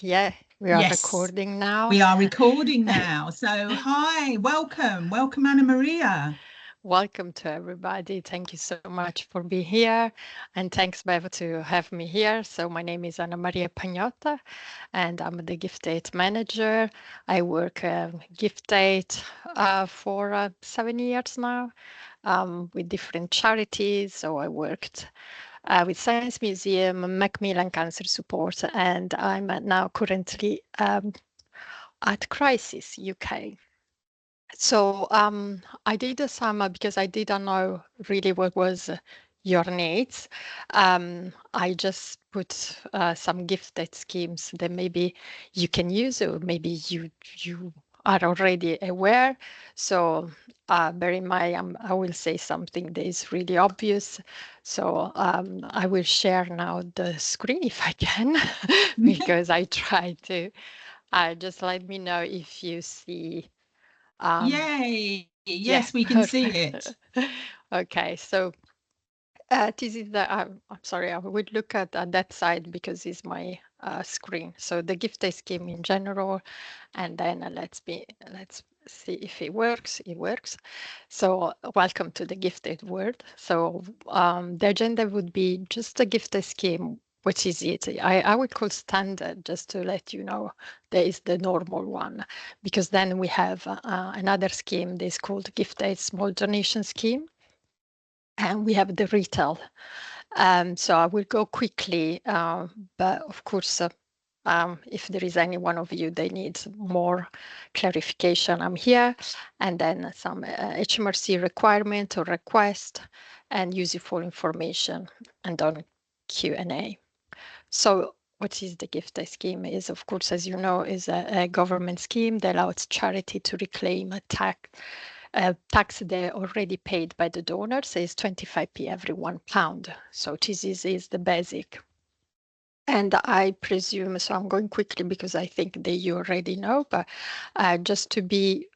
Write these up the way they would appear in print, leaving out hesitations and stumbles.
Yeah, we are Yes, recording now. we are recording now. So, hi, welcome, Anna Maria. Welcome to everybody. Thank you so much for being here. And thanks, Bev, to have me here. So, my name is Anna Maria Pagnotta, and I'm the Gift Aid manager. I work Gift Aid for 7 years now with different charities. So, I worked with Science Museum, Macmillan Cancer Support, and I'm now currently at Crisis UK. So I did a summer because I didn't know really what was your needs. I just put some gifted schemes that maybe you can use, or maybe you are already aware. So bear in mind, I will say something that is really obvious. So I will share now the screen if I can, because I try to. Just let me know if you see. Um, Yay. yeah, Yes, we can see perfect. it. Okay, so this is the, I'm sorry, I would look at that side because it's my screen. So the gift aid scheme in general, and then let's see if it works. It works. So welcome to the gift aid world. So the agenda would be just a gift aid scheme, which is it. I would call standard just to let you know there is the normal one, because then we have another scheme that is called gift aid small donation scheme, and we have the retail. So I will go quickly, but of course, if there is any one of you that needs more clarification, I'm here. And then some HMRC requirement or request and useful information, and on Q&A. So what is the gift aid scheme? Is, of course, as you know, is a government scheme that allows charity to reclaim a tax they already paid by the donor. So it's 25p every £1. So this is the basic. And I presume, so I'm going quickly because I think that you already know, but just to be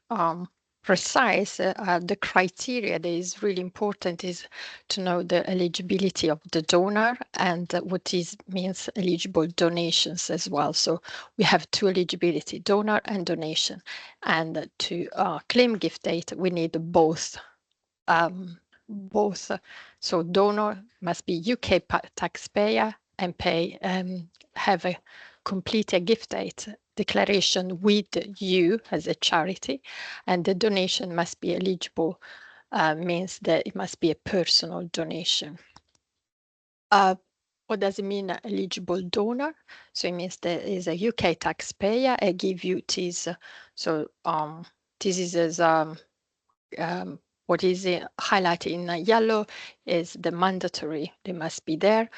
precise, the criteria that is really important is to know the eligibility of the donor and what is means eligible donations as well. So we have two eligibility, donor and donation. And to claim gift aid, we need both. Both. So donor must be UK taxpayer and pay have a complete a gift aid declaration with you as a charity, and the donation must be eligible, means that it must be a personal donation. What does it mean, eligible donor? So it means there is a UK taxpayer. I give you this. So this is as what is highlighted in yellow is the mandatory. They must be there.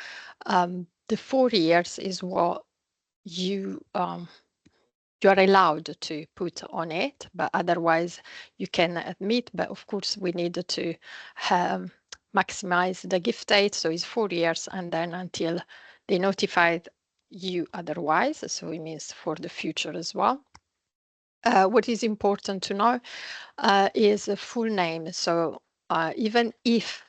The 4 years is what you you are allowed to put on it, but otherwise you can admit. But of course, we need to maximize the gift date. So it's 4 years, and then until they notified you otherwise. So it means for the future as well. What is important to know is a full name. So even if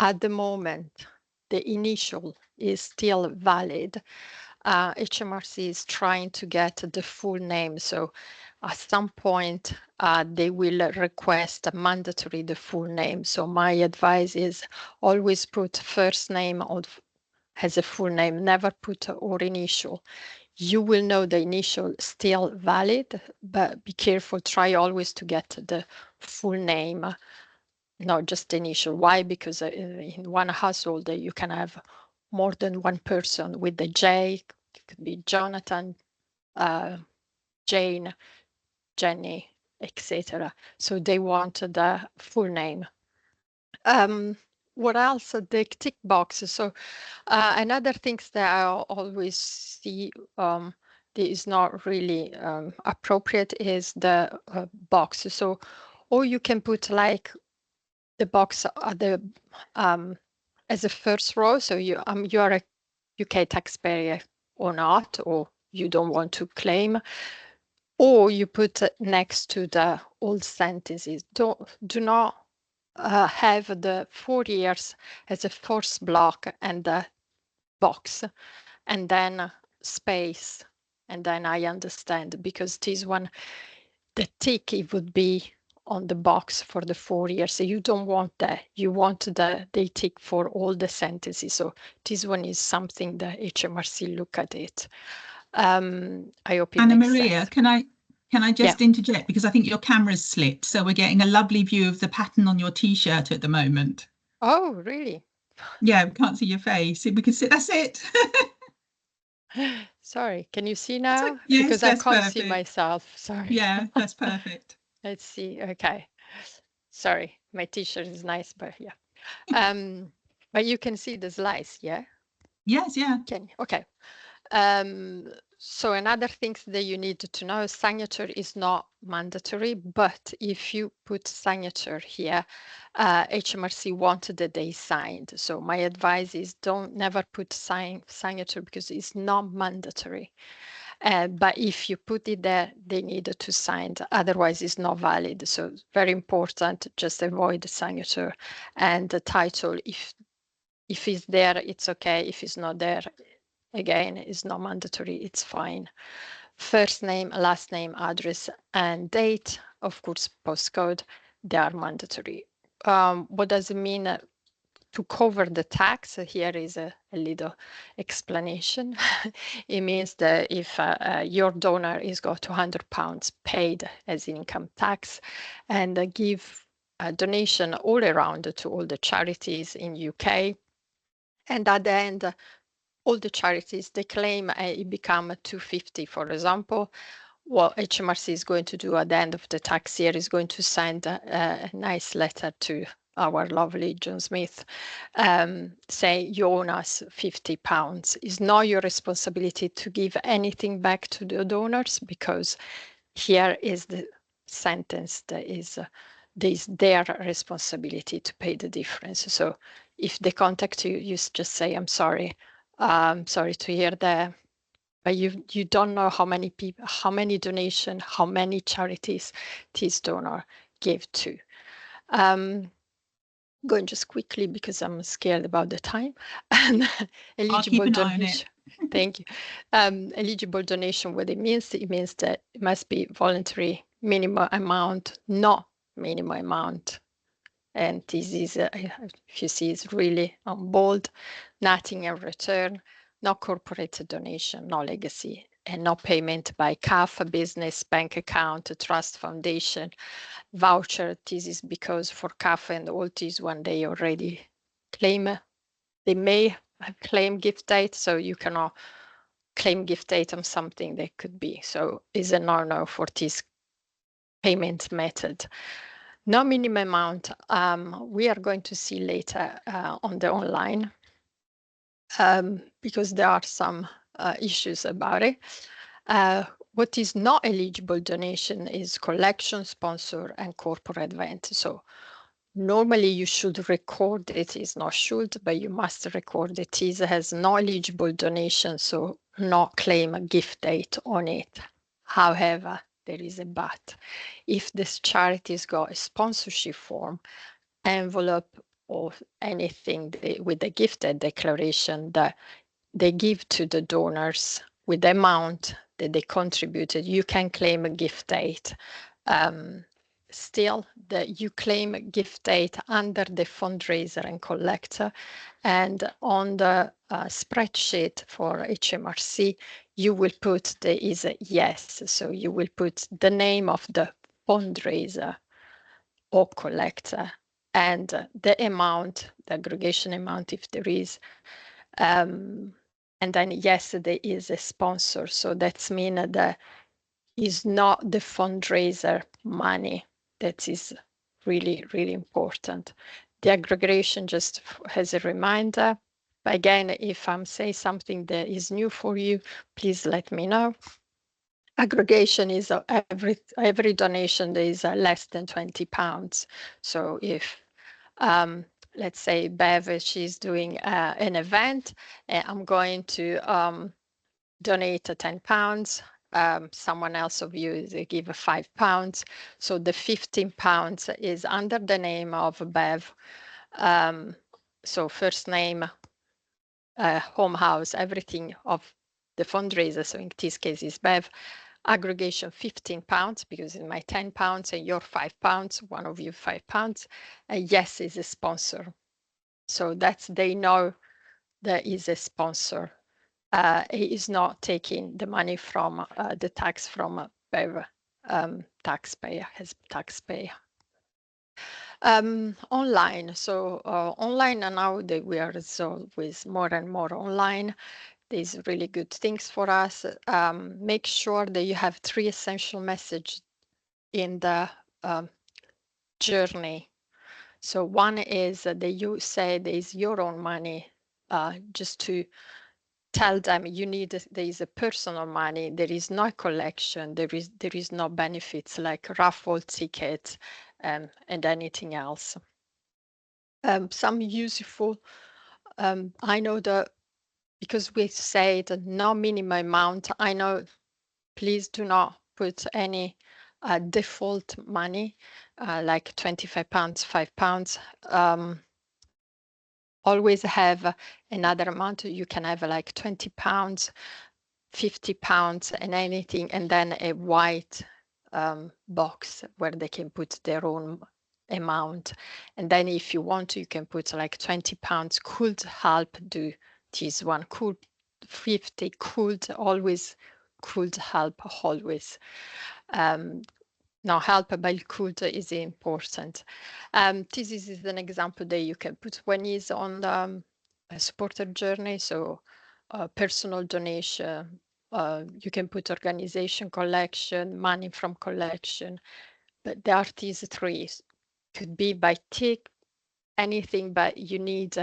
at the moment the initial is still valid, HMRC is trying to get the full name. So at some point, they will request a mandatory the full name. So my advice is always put first name as a full name, never put or initial. You will know the initial still valid, but be careful, try always to get the full name, not just the initial. Why? Because in one household, you can have more than one person with the J. It could be Jonathan, Jane, Jenny, etc. So they want the full name. What else? The tick boxes. So another things that I always see that is not really appropriate is the box. So, or you can put like the box at the as a first row. So you are a UK taxpayer or not, or you don't want to claim, or you put next to the old sentences. Do not have the 4 years as a first block and the box, and then space, And then I understand, because this one, the tick, it would be on the box for the 4 years. So you don't want that. You want the tick for all the sentences. So this one is something the HMRC look at it. I hope it Anna makes Maria, sense. can I just Yeah. interject, because I think your camera's slipped, so we're getting a lovely view of the pattern on your t-shirt at the moment. Oh, really? Yeah, we can't see your face. We can see. That's it. Sorry, can you see now? Yes, Because I that's can't see perfect. myself. Sorry. Yeah, that's perfect. Let's see. Okay. Sorry, my t-shirt is nice, but yeah. But you can see the slice, yeah? Yes, yeah. Can you? Okay. So another thing that you need to know, signature is not mandatory, but if you put signature here, HMRC wanted that they signed. So my advice is never put signature, because it's not mandatory. But if you put it there, they need to sign, otherwise it's not valid. So it's very important, just avoid the signature. And the title, if it's there, it's okay. If it's not there, again, it's not mandatory, it's fine. First name, last name, address, and date, of course, postcode, they are mandatory. What does it mean? To cover the tax, here is a little explanation. It means that if your donor is got £200 paid as income tax, and give a donation all around to all the charities in UK, and at the end, all the charities, they claim it become 250, for example, what HMRC is going to do at the end of the tax year is going to send a nice letter to our lovely John Smith, say you owe us £50. It's not your responsibility to give anything back to the donors, because here is the sentence that is their responsibility to pay the difference. So if they contact you, you just say, I'm sorry, sorry to hear that, but you don't know how many people, how many donations, how many charities this donor gave to. Going just quickly because I'm scared about the time. And I'll keep eligible an eye on it. donation. Thank you. Eligible donation, what it means that it must be voluntary minimum amount, not minimum amount. And this is, if you see, it's really on bold, nothing in return, no corporate donation, no legacy, and no payment by CAF, business, bank account, trust, foundation, voucher. This is because for CAF and all these one, they already claim, they may claim gift aid, so you cannot claim gift aid on something that could be. So is a no-no for this payment method. No minimum amount. We are going to see later on the online, because there are some issues about it. What is not eligible donation is collection, sponsor, and corporate event. So normally you should record it. It's not should, but you must record it. It has no eligible donation, so not claim a gift date on it. However, there is a but. If this charity's got a sponsorship form, envelope, or anything with the gifted declaration that they give to the donors with the amount that they contributed, you can claim a gift aid. Still, you claim a gift aid under the fundraiser and collector, and on the spreadsheet for HMRC, you will put there is a yes, so you will put the name of the fundraiser or collector and the amount, the aggregation amount if there is, and then yes, there is a sponsor. So that's mean that is not the fundraiser money. That is really, really important. The aggregation, just as a reminder, but again, if I'm saying something that is new for you, please let me know. Aggregation is every donation that is less than £20. So if let's say Bev, she's doing an event, I'm going to donate £10. Someone else of you give £5. So the £15 is under the name of Bev. So first name, home house, everything of the fundraiser, so in this case is Bev, aggregation £15 because it's my £10 and your £5, one of you £5, and yes is a sponsor. So that's, they know there is a sponsor. He is not taking the money from the tax from Bev taxpayer, as taxpayer. Online, so online, and now that we are so with more and more online, these really good things for us. Make sure that you have 3 essential messages in the journey. So one is that you say there is your own money, just to tell them you need, there is a personal money, there is no collection, there is no benefits like raffle tickets and anything else. Some useful, I know that because we say that no minimum amount, I know, please do not put any default money like £25, £5. Always have another amount. You can have like £20, £50 and anything, and then a white box where they can put their own amount. And then if you want to, you can put like £20 could help do this one, could 50 could always, could help always. Now help but could is important. This is an example that you can put when he's on the supporter journey. So personal donation, you can put organization collection, money from collection, but there are these 3. Could be by tick, anything, but you need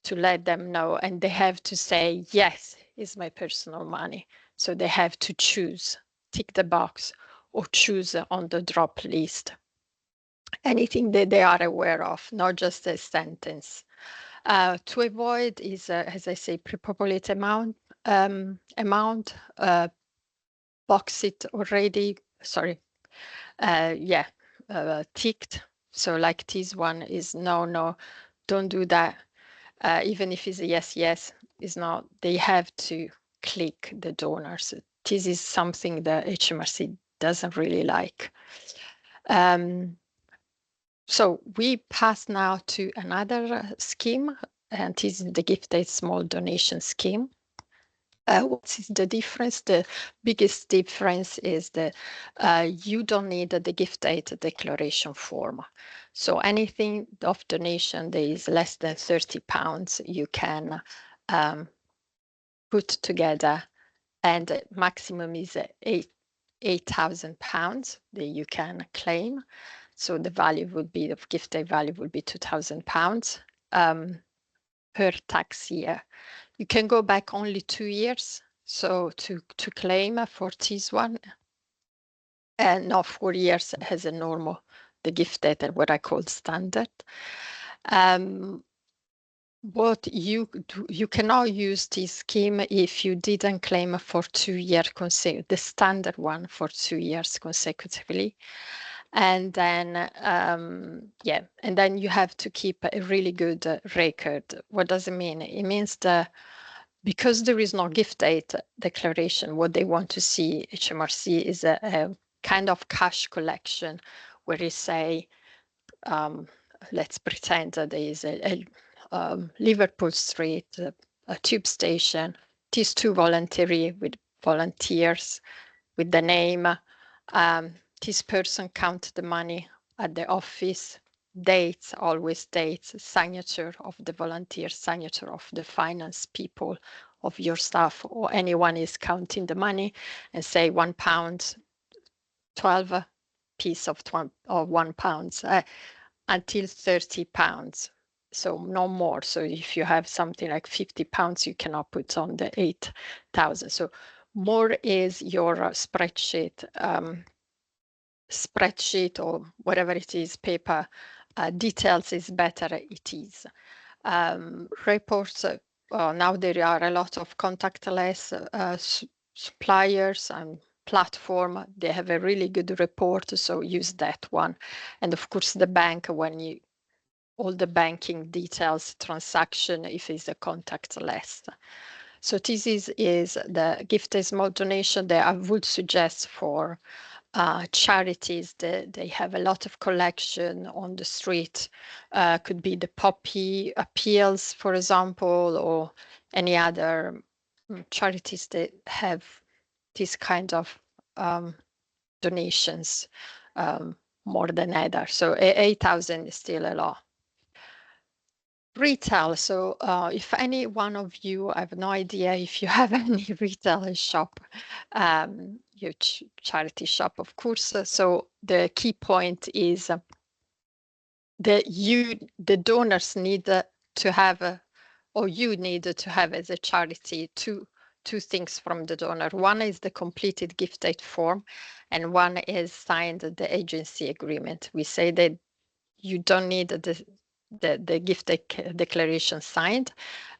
to let them know, and they have to say, yes, it's my personal money. So they have to choose, tick the box, or choose on the drop list. Anything that they are aware of, not just a sentence. To avoid is, as I say, pre-populate amount, box it already, sorry, ticked. So like this one is no, don't do that. Even if it's a yes, is not, they have to click the donors. This is something that HMRC doesn't really like. So we pass now to another scheme, and this is the Gift Aid Small Donation Scheme. What is the difference? The biggest difference is that you don't need the gift aid declaration form. So anything of donation that is less than £30, you can put together, and maximum is £8,000 that you can claim. So the value would be, the gift aid value would be £2,000 per tax year. You can go back only 2 years, so to claim for this one, and not 4 years as a normal, the gift aid, what I call standard. What you cannot use this scheme if you didn't claim for 2 years the standard one for 2 years consecutively. And then, and then you have to keep a really good record. What does it mean? It means that because there is no gift aid declaration, what they want to see, HMRC, is a kind of cash collection where you say, let's pretend that there is a Liverpool Street, a tube station, these 2 voluntary with volunteers with the name, this person count the money at the office, dates, always dates, signature of the volunteer, signature of the finance people of your staff, or anyone is counting the money, and say £1, 12 piece of £1 until £30. So no more. So if you have something like £50, you cannot put on the 8,000. So more is your spreadsheet or whatever it is, paper details is better it is. Reports, now there are a lot of contactless suppliers and platform. They have a really good report, so use that one. And of course the bank, when you, all the banking details, transaction, if it's a contactless. So this is the gift a small donation that I would suggest for charities that they have a lot of collection on the street. Could be the poppy appeals, for example, or any other charities that have this kind of donations more than others. So 8,000 is still a lot. Retail. So if any one of you, I have no idea if you have any retail shop, your charity shop, of course. So the key point is that the donors need to have, or you need to have as a charity two things from the donor. One is the completed gift aid form, and one is signed the agency agreement. We say that you don't need the gift declaration signed,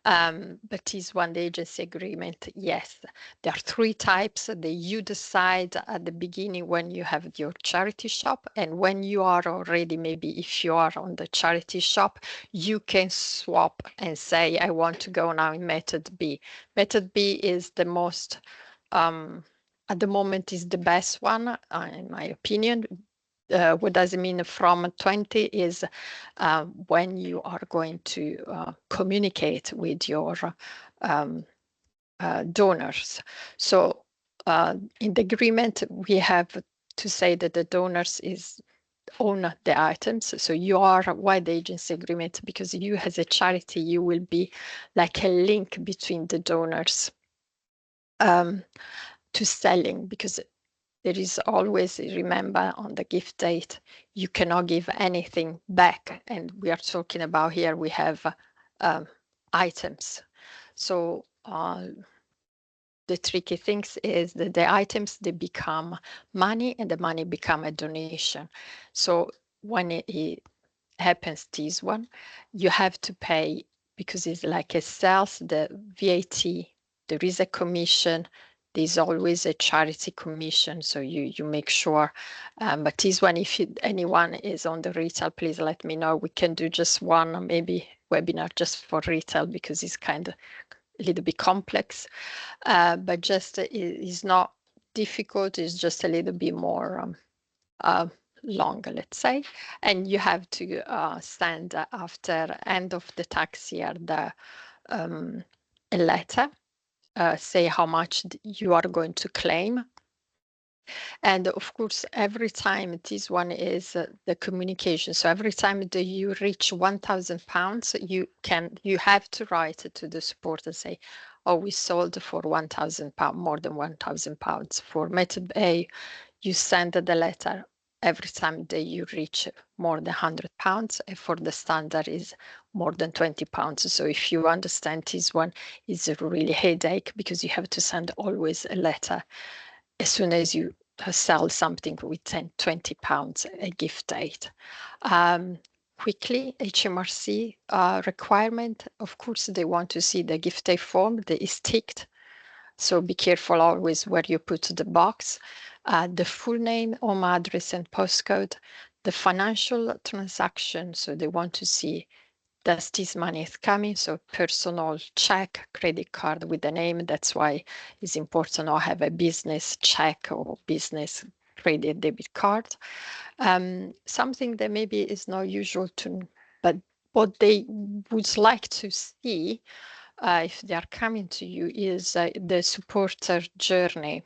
but is one the agency agreement? Yes. There are three types that you decide at the beginning when you have your charity shop, and when you are already, maybe if you are on the charity shop, you can swap and say, I want to go now in method B. Method B is the most, at the moment is the best one, in my opinion. What does it mean from 20 is when you are going to communicate with your donors. So in the agreement, we have to say that the donors own the items. So you are why the agency agreement, because you as a charity, you will be like a link between the donors to selling, because there is always, remember, on the gift date, you cannot give anything back. And we are talking about here, we have items. So the tricky things is that the items, they become money, and the money become a donation. So when it happens, this one, you have to pay, because it's like a sales, the VAT, there is a commission, there's always a charity commission, so you make sure. But this one, if anyone is on the retail, please let me know. We can do just one, maybe webinar just for retail, because it's kind of a little bit complex, but just it's not difficult. It's just a little bit more long, let's say. And you have to send after end of the tax year a letter, say how much you are going to claim. And of course, every time, this one is the communication. So every time that you reach £1,000, you have to write to the support and say, oh, we sold for £1,000, more than £1,000. For method A, you send the letter every time that you reach more than £100, and for the standard is more than £20. So if you understand, this one is a really headache, because you have to send always a letter as soon as you sell something with £20 a gift aid. Quickly, HMRC requirement, of course, they want to see the gift aid form that is ticked. So be careful always where you put the box, the full name, home address and postcode, the financial transaction. So they want to see, does this money is coming? So personal check, credit card with the name. That's why it's important to have a business check or business credit debit card. Something that maybe is not usual to, but what they would like to see if they are coming to you is the supporter journey.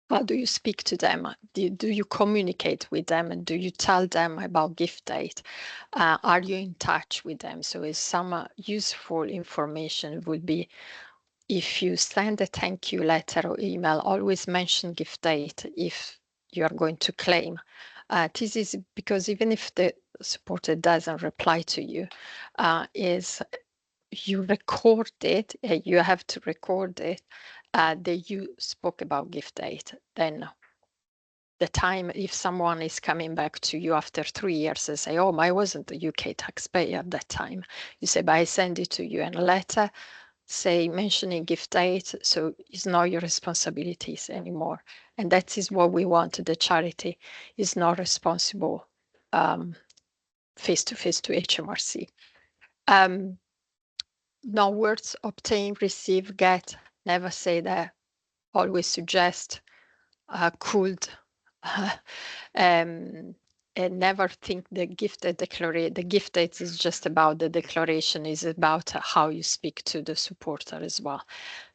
How do you speak to them? Do you communicate with them, and do you tell them about gift aid? Are you in touch with them? So some useful information would be, if you send a thank you letter or email, always mention gift aid if you are going to claim. This is because even if the supporter doesn't reply to you, is you record it, you have to record it, that you spoke about gift aid. Then the time, if someone is coming back to you after 3 years and say, oh, I wasn't a UK taxpayer at that time, you say, but I send it to you in a letter, say, mentioning gift aid, so it's not your responsibilities anymore. And that is what we want. The charity is not responsible face-to-face to HMRC. no words: obtain, receive, get. Never say that. Always suggest, could, and never think the gifted declaration. The gifted is just about the declaration, is about how you speak to the supporter as well.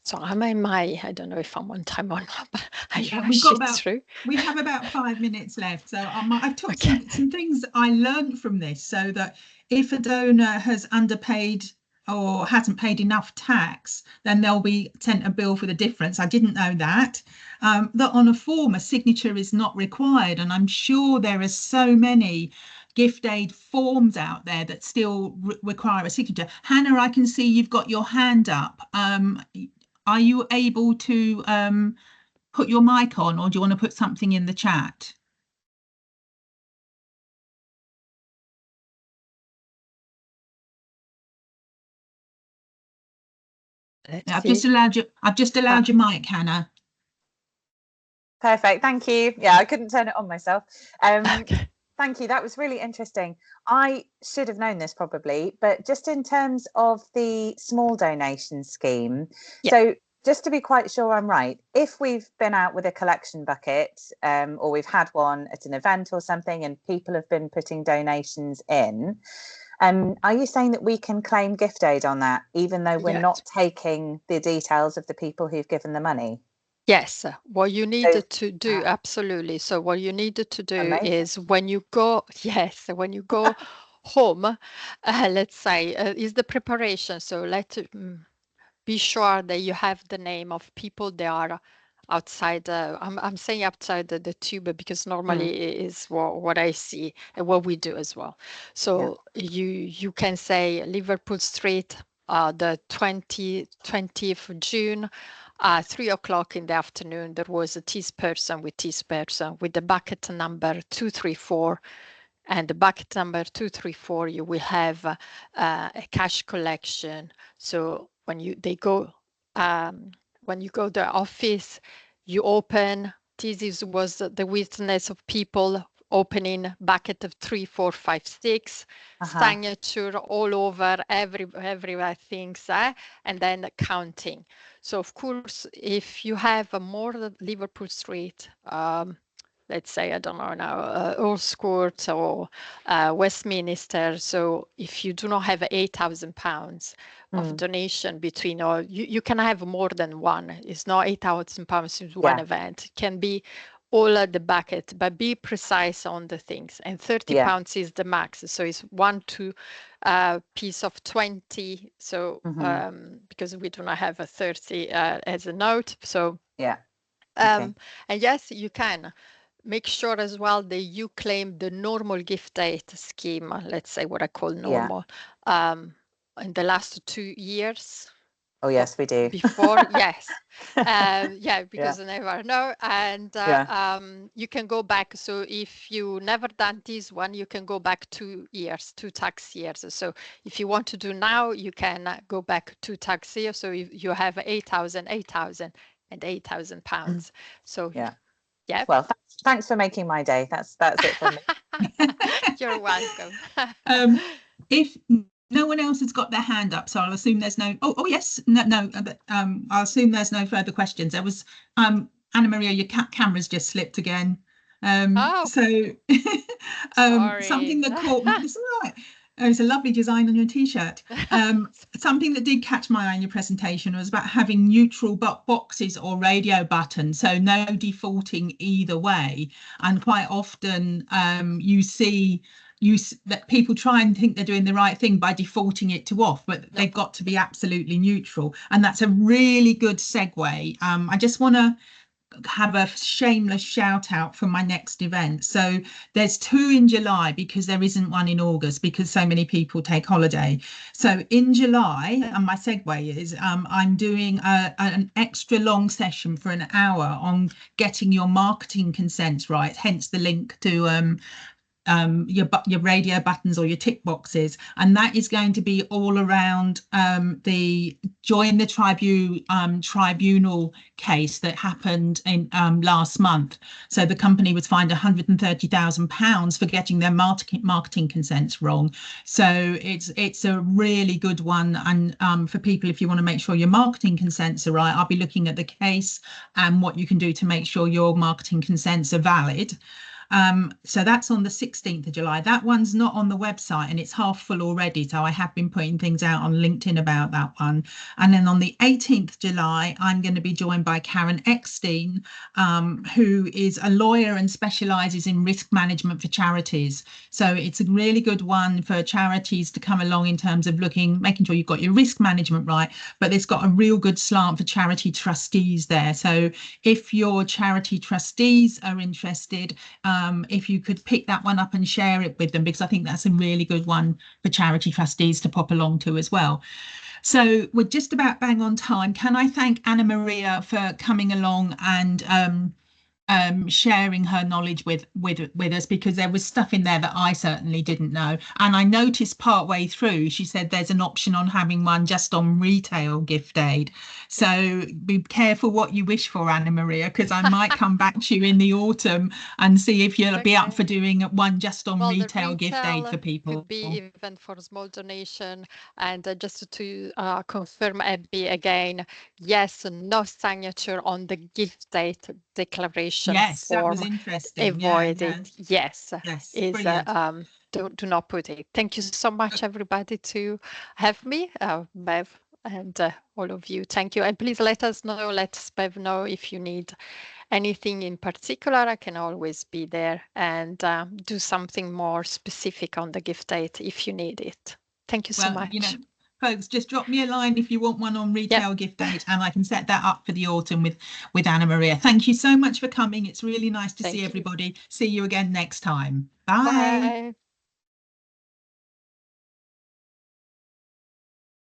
So I'm in my, I don't know if I'm on time or not, but I we've got about, through. we have about 5 minutes left. So I've taught Okay. some things that I learned from this, so that if a donor has underpaid or hasn't paid enough tax, then they'll be sent a bill for the difference. I didn't know that. That on a form, a signature is not required. And I'm sure there are so many gift aid forms out there that still require a signature. Hannah, I can see you've got your hand up. Are you able to put your mic on, or do you want to put something in the chat? I've just allowed your mic, Hannah. Perfect, thank you. Yeah, I couldn't turn it on myself. Thank you, that was really interesting. I should have known this probably, but just in terms of the small donation scheme, so just to be quite sure I'm right, if we've been out with a collection bucket, or we've had one at an event or something, and people have been putting donations in, are you saying that we can claim gift aid on that, even though we're not taking the details of the people who've given the money? Yes, what you needed to do, absolutely. So what you needed to do is when you go, when you go home, let's say, is the preparation. So be sure that you have the name of people that are outside. I'm saying outside the tube because normally is what I see and what we do as well. So you can say Liverpool Street, the 20th of June. 3 o'clock in the afternoon, there was a TIS person with the bucket number 234. And the bucket number 234, you will have a cash collection. So when you go to the office, you open. This was the witness of people opening bucket of 3, 4, 5, 6, signature all over everywhere things, and then counting. So of course, if you have a more Liverpool Street, let's say, I don't know now, Earl's Court or Westminster. So if you do not have £8,000 of donation between, or you can have more than one. It's not £8,000 in one event. It can be all at the bucket, but be precise on the things. And £30 is the max. So it's 1 2 piece of 20. So because we do not have a 30 as a note. So and yes, you can. Make sure as well that you claim the normal gift aid scheme, let's say what I call normal, in the last 2 years. Oh, yes, we do. Before, yes. Because I never know. And you can go back. So if you never done this one, you can go back 2 years, 2 tax years. So if you want to do now, you can go back 2 tax years. So you have 8,000 and £8,000. So yeah. Well, thanks for making my day. That's it for me. You're welcome. If no one else has got their hand up, so I'll assume there's no. Oh yes, no. I'll assume there's no further questions. There was Anna Maria, your camera's just slipped again. So something that caught me. It's all right. Oh, it's a lovely design on your T-shirt. Something that did catch my eye in your presentation was about having neutral boxes or radio buttons, so no defaulting either way. And quite often you see that people try and think they're doing the right thing by defaulting it to off, but they've got to be absolutely neutral. And that's a really good segue. I just want to have a shameless shout out for my next event. So there's 2 in July because there isn't one in August because so many people take holiday. So in July, and my segue is I'm doing an extra long session for an hour on getting your marketing consents right, hence the link to your radio buttons or your tick boxes, and that is going to be all around the Join the Tribunal case that happened in last month. So the company was fined £130,000 for getting their marketing consents wrong. So it's a really good one, and for people, if you want to make sure your marketing consents are right, I'll be looking at the case and what you can do to make sure your marketing consents are valid. So that's on the 16th of July. That one's not on the website and it's half full already. So I have been putting things out on LinkedIn about that one. And then on the 18th of July, I'm going to be joined by Karen Eckstein, who is a lawyer and specialises in risk management for charities. So it's a really good one for charities to come along in terms of making sure you've got your risk management right, but it's got a real good slant for charity trustees there. So if your charity trustees are interested, if you could pick that one up and share it with them, because I think that's a really good one for charity trustees to pop along to as well. So we're just about bang on time. Can I thank Anna Maria for coming along and sharing her knowledge with us, because there was stuff in there that I certainly didn't know. And I noticed partway through she said there's an option on having one just on retail gift aid. So be careful what you wish for, Anna Maria, because I might come back to you in the autumn and see if you'll be up for doing one just on retail gift aid for people. Could be even for small donation. And just to confirm, Abby, again, yes, no signature on the gift aid declaration. Yes, form. That was interesting. Avoid it. Yes, is do not put it. Thank you so much, everybody, to have me, Bev, and all of you. Thank you, and please let us know. Let Bev know if you need anything in particular. I can always be there and do something more specific on the gift aid if you need it. Thank you so much. Folks, just drop me a line if you want one on retail gift aid, and I can set that up for the autumn with Anna Maria. Thank you so much for coming. It's really nice to see everybody. See you again next time. Bye. Bye.